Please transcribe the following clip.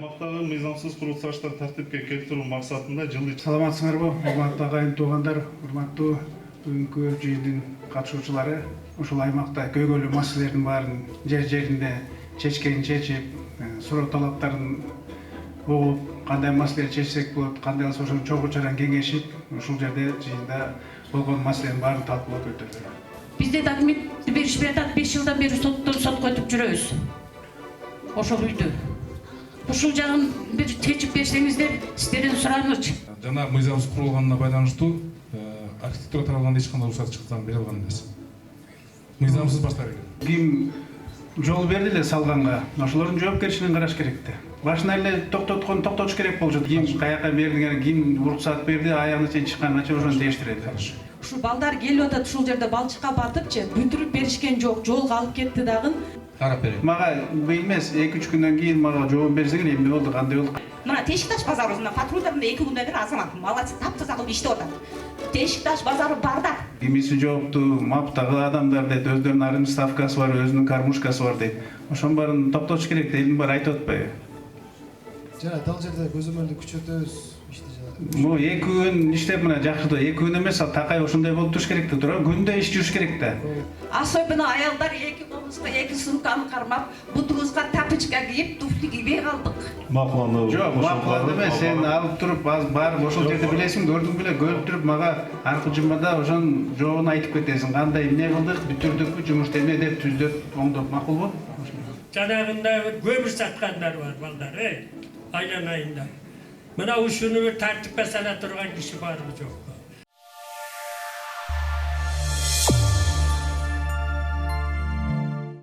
аймактагы мыйзамсыз курулуштарды тартипке келтирүү максатында жылы Саламатсыңарбы, урматтуу агайын туугандар, урматтуу бүгүнкү жыйындын катышуучулары. Ушул аймакта көйгөйлүү маселелердин баарын жеринде чечкенин чечип, суроо талаптарын угуп, кандай маселе чечсек болот, кандай болсо ошону чогуу чаран кеңешип, ушул жерде жыйында болгон маселенин баарын талкуулап өтөлү. Бизде документти беришпей атат, 5 жылдан бери соттон сотко өтүп жүрөбүз. Ошол үйдү. Ушул жагын бир чечип берсеңиздер, сиздерден суранычы. Жана мыйзамсыз курулганына байланыштуу архитектура тарабынан эч кандай уруксат чыктан бере алган эмес. Мыйзамсыз баштар экен. Ким жол берди эле салганга, ошолордун жоопкерчилигин караш керек да. Башынан эле токтоткон токтотуш керек болчу. Ким каяка бердиңер, ким уруксат берди, аягына чейин чыкканга ошону тештирет. Ушул балдар келип атат, ушул жерде балчыкка батыпчы, бүтүрүп беришкен жок, жолго алып кетти дагы. Карап берем. Мага эмес, 2-3 күндөн кийин мага жооп берсеңер, эмне болду, кандай болду? Мына Тешикташ базарында патрульдарында 2 күндөн бери азамат молодец таптаза кылып иштеп атат. Тешикташ базары барда. Кимиси жоопту, маптагы адамдар дейт, өздөрүнүн арым ставкасы бар, өзүнүн кармушкасы бар дейт. Ошонун баарын токтотуш керек дейт, элдин баары айтып атпайбы? Жана дал жерде көзөмөлдү күчөтөбүз. Бу 2 күн иштеп мына жакшы да, 2 күн эмес, такай ошондой болуп туруш керек да, туура. Күндө иш жүрүш керек да. Особенно аялдар 2 комузга 2 сумканы кармап, бутубузга тапочка кийип, туфли кийбей калдык. макулануу. Жок, макуланды эмес, сен алып туруп, барып ошол жерде билесиң, көрдүң беле, көрүп туруп мага аркы жумада ошонун жообун айтып кетесиң. Кандай эмне кылдык, бүтүрдүкпү, жумуш эмне деп түздөп, оңдоп макулбу? Жанагында көмүр саткандар бар балдар, айланайында. Мына ушуну тартипке сала турган киши барбы жокпу?